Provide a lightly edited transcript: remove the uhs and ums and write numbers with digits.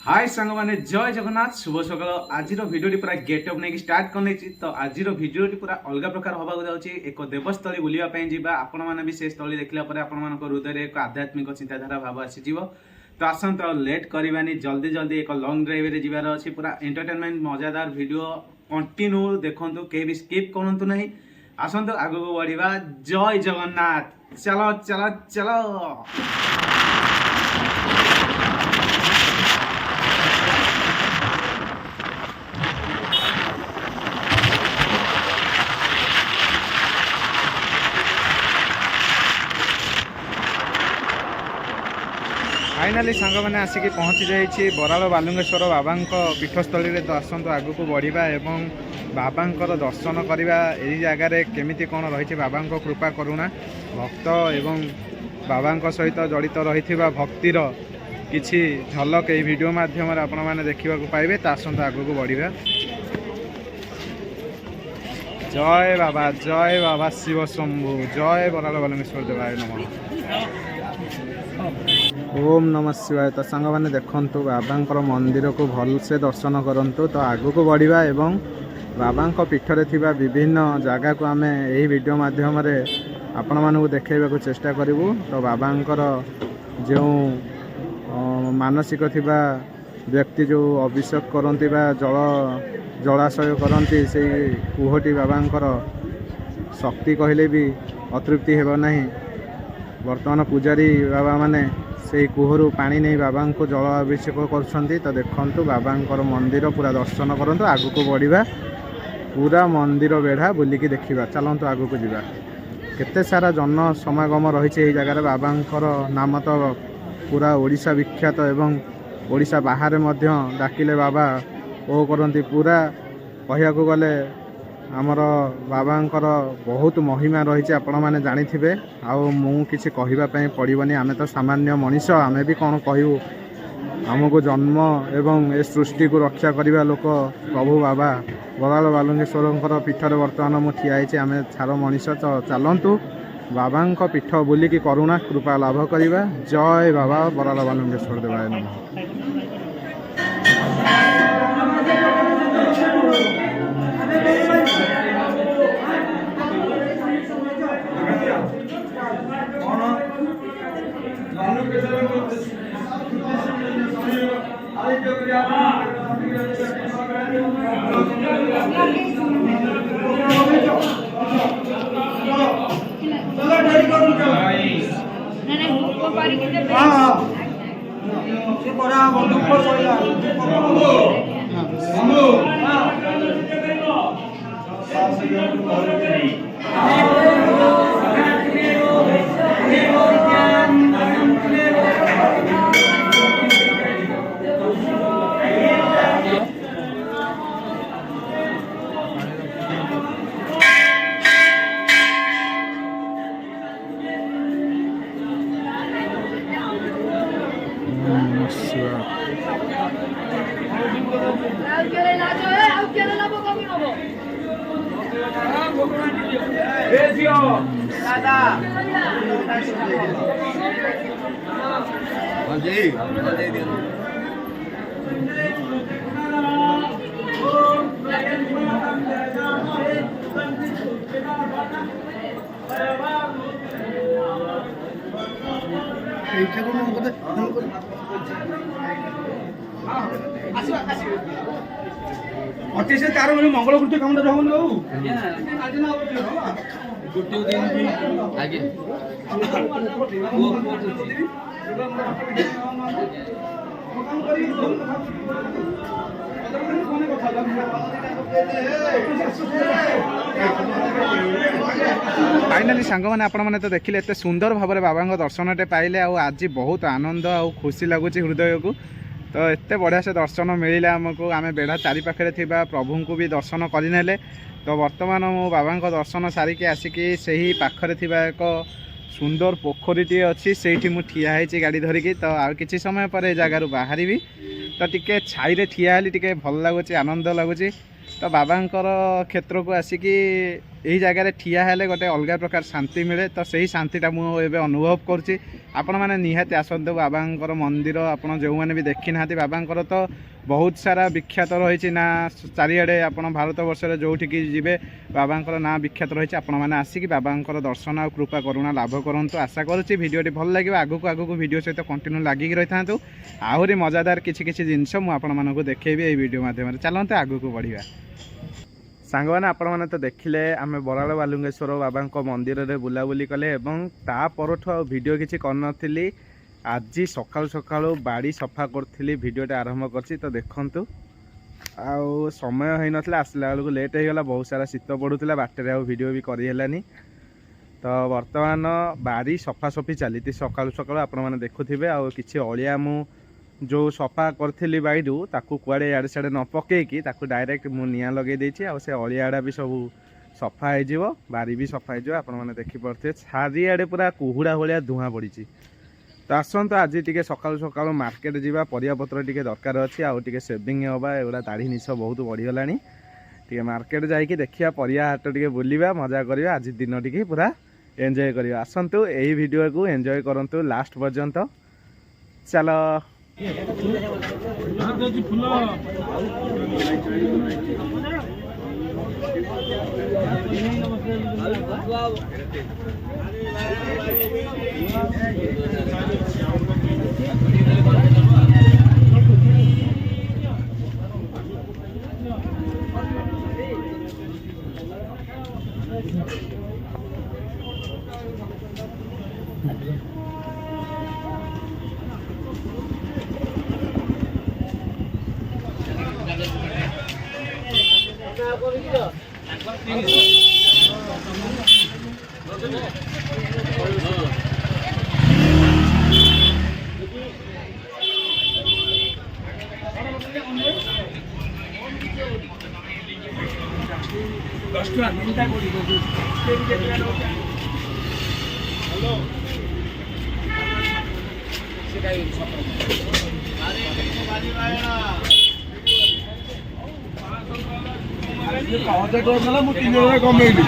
हाय सांग मैंने जय जगन्नाथ शुभ सकाल आज भिडियो पूरा गेटअप नहीं स्टार्ट करने तो आज भिडियो पूरा अलग प्रकार होगा जाऊँगी एक देवस्थली बुलावाई जावा आपण मैंने भी से स्थली देखला आपण हृदय एक आध्यात्मिक चिंताधारा भाव आसीज तो आसत लेट करवानी जल्दी जल्दी एक लंग ड्राइव रे जीवार अच्छी पूरा एंटरटेनमेंट मजादार वीडियो कंटिन्यू देखु कहीं भी स्किप करूँ ना आसत आग को बढ़ा जय जगन्नाथ चलो चलो चलो फाइनाली सांग मैंने आसिक पहुँची जाइए बराल बालुंगेश्वर बाबा पीठस्थली में तो आसतु आग को बढ़ा एवं बाबा दर्शन करवा यही जगार केमी कौन रही बाबा कृपा करुणा भक्त एवं बाबा सहित जड़ित रही भक्तिर किसी झलक ये वीडियो माध्यम आपण मैंने देखा पाइबे तो आसतु आग को बढ़ा जय बाबा शिव शंभु जय बराल बालुंगेश्वर देवाय नमः ओम नमः शिवाय। तो सांग मैंने देखु बाबा मंदिर को भल से दर्शन करूँ तो आग को बढ़ा एवं बाबा पीठरे थिबा विभिन्न जगह को आम यही वीडियो माध्यम आपण मानू देखा चेष्टा करूँ तो बाबा जो मानसिक थिबा व्यक्ति जो अभिषेक करती जल जलाशय करती से कुहटी बाबा शक्ति कहले भी अतृप्ति हेब नहीं। वर्तमान पूजारी बाबा माने से कुहरु पानी नहीं बाबा को जल अभिषेक कर तो देखु बाबा मंदिर पूरा दर्शन करूँ आग को बढ़ा पूरा मंदिर बेढ़ा बुलिकी देखा चलतु आग को जीवा केते सारा जन समागम रही जगार बाबा नाम तो पूरा ओडिशा विख्यात एवं ओडिशा बाहर डाकिले बाबा ओ करती पूरा कहया गले आमर बाबांकर बहुत महिमा रही आपण मैंने जानी आउ मु किसी कहवाई पड़ोनी आम तो सामान्य मनीष आम भी कौन कहूँ आमको जन्म एवं ए सृष्टि को रक्षा करने लोक प्रभु बाबा बराल बालुंगेश्वर पीठर बर्तमान मुझे ठियाई आम छार मनीष तो चलतु बाबा पीठ बुलिकी करुणा कृपा लाभ करवा जय बाबा बराल बालुंगेश्वर देवाय नमः। अत्यसे तार मैं मंगल कृत्य काम रहन बाबू गोटे दिन आगे फाइनाली सांग मैंने आपण मैंने तो देखिले एत सुंदर भाव में बाबा दर्शनटे पाइले आज बहुत आनंद आ खुशी लगुच हृदय को तो एत बढ़िया से दर्शन मिले आमको आम बेढ़ा चारि पाखे थिबा प्रभु को भी दर्शन करने तो वर्तमान मो बाबा दर्शन सारिकी आसिकी से ही पाखरे थिबा एक ସୁନ୍ଦର ପୋଖରୀଟିଏ ଅଛି, ସେଇଠି ମୁଁ ଠିଆ ହେଇଛି ଗାଡ଼ି ଧରିକି। ତ ଆଉ କିଛି ସମୟ ପରେ ଏ ଜାଗାରୁ ବାହାରିବି। ତ ଟିକେ ଛାଇରେ ଠିଆ ହେଲି, ଟିକେ ଭଲ ଲାଗୁଛି, ଆନନ୍ଦ ଲାଗୁଛି। ତ ବାବାଙ୍କର କ୍ଷେତ୍ରକୁ ଆସିକି ଏହି ଜାଗାରେ ଠିଆ ହେଲେ ଗୋଟେ ଅଲଗା ପ୍ରକାର ଶାନ୍ତି ମିଳେ। ତ ସେହି ଶାନ୍ତିଟା ମୁଁ ଏବେ ଅନୁଭବ କରୁଛି। ଆପଣମାନେ ନିହାତି ଆସନ୍ତୁ ବାବାଙ୍କର ମନ୍ଦିର। ଆପଣ ଯେଉଁମାନେ ବି ଦେଖିନାହାନ୍ତି, ବାବାଙ୍କର ତ ବହୁତ ସାରା ବିଖ୍ୟାତ ରହିଛି ନା ଚାରିଆଡ଼େ। ଆପଣ ଭାରତବର୍ଷରେ ଯେଉଁଠିକି ଯିବେ ବାବାଙ୍କର ନାଁ ବିଖ୍ୟାତ ରହିଛି। ଆପଣମାନେ ଆସିକି ବାବାଙ୍କର ଦର୍ଶନ ଆଉ କୃପା କରୁଣା ଲାଭ କରନ୍ତୁ। ଆଶା କରୁଛି ଭିଡ଼ିଓଟି ଭଲ ଲାଗିବ। ଆଗକୁ ଭିଡ଼ିଓ ସହିତ କଣ୍ଟିନ୍ୟୁ ଲାଗିକି ରହିଥାନ୍ତୁ। ଆହୁରି ମଜାଦାର କିଛି ଜିନିଷ ମୁଁ ଆପଣମାନଙ୍କୁ ଦେଖେଇବି ଏହି ଭିଡ଼ିଓ ମାଧ୍ୟମରେ। ଚାଲନ୍ତୁ ଆଗକୁ ବଢ଼ିବା। ସାଙ୍ଗମାନେ ଆପଣମାନେ ତ ଦେଖିଲେ ଆମେ ବରାଳ ବାଲୁଙ୍ଗେଶ୍ୱର ବାବାଙ୍କ ମନ୍ଦିରରେ ବୁଲାବୁଲି କଲେ ଏବଂ ତା ପରଠୁ ଆଉ ଭିଡ଼ିଓ କିଛି କରିନଥିଲି। ଆଜି ସକାଳୁ ବାଡ଼ି ସଫା କରୁଥିଲି, ଭିଡ଼ିଓଟା ଆରମ୍ଭ କରିଛି। ତ ଦେଖନ୍ତୁ, ଆଉ ସମୟ ହେଇନଥିଲା, ଆସିଲା ବେଳକୁ ଲେଟ୍ ହେଇଗଲା। ବହୁତ ସାରା ଶୀତ ପଡ଼ୁଥିଲା, ବାଟରେ ଆଉ ଭିଡ଼ିଓ ବି କରି ହେଲାନି। ତ ବର୍ତ୍ତମାନ ବାଡ଼ି ସଫାସଫି ଚାଲିଛି ସକାଳୁ ଆପଣମାନେ ଦେଖୁଥିବେ। ଆଉ କିଛି ଅଳିଆ ମୁଁ ଯେଉଁ ସଫା କରିଥିଲି ବାଡ଼ିରୁ ତାକୁ କୁଆଡ଼େ ଇଆଡ଼େ ସିଆଡ଼େ ନ ପକେଇକି ତାକୁ ଡାଇରେକ୍ଟ ମୁଁ ନିଆଁ ଲଗାଇ ଦେଇଛି। ଆଉ ସେ ଅଳିଆଟା ବି ସବୁ ସଫା ହେଇଯିବ, ବାରି ବି ସଫା ହେଇଯିବ। ଆପଣମାନେ ଦେଖିପାରୁଥିବେ ଚାରିଆଡ଼େ ପୁରା କୁହୁଡ଼ା ଭଳିଆ ଧୂଆଁ ପଡ଼ିଛି। ତ ଆସନ୍ତୁ ଆଜି ଟିକେ ସକାଳୁ ମାର୍କେଟ ଯିବା, ପରିବାପତ୍ର ଟିକେ ଦରକାର ଅଛି, ଆଉ ଟିକେ ସେଭିଂ ହେବା। ଏଗୁଡ଼ା ଦାଢ଼ି ନିଶ ବହୁତ ବଢ଼ିଗଲାଣି। ଟିକେ ମାର୍କେଟ ଯାଇକି ଦେଖିବା, ପରିବା ହାଟ ଟିକେ ବୁଲିବା, ମଜା କରିବା। ଆଜି ଦିନ ଟିକେ ପୁରା ଏନ୍ଜୟ କରିବା। ଆସନ୍ତୁ ଏହି ଭିଡ଼ିଓକୁ ଏନ୍ଜୟ କରନ୍ତୁ ଲାଷ୍ଟ ପର୍ଯ୍ୟନ୍ତ। ଚାଲ। ମୁଁ 3 କମେଇଲି।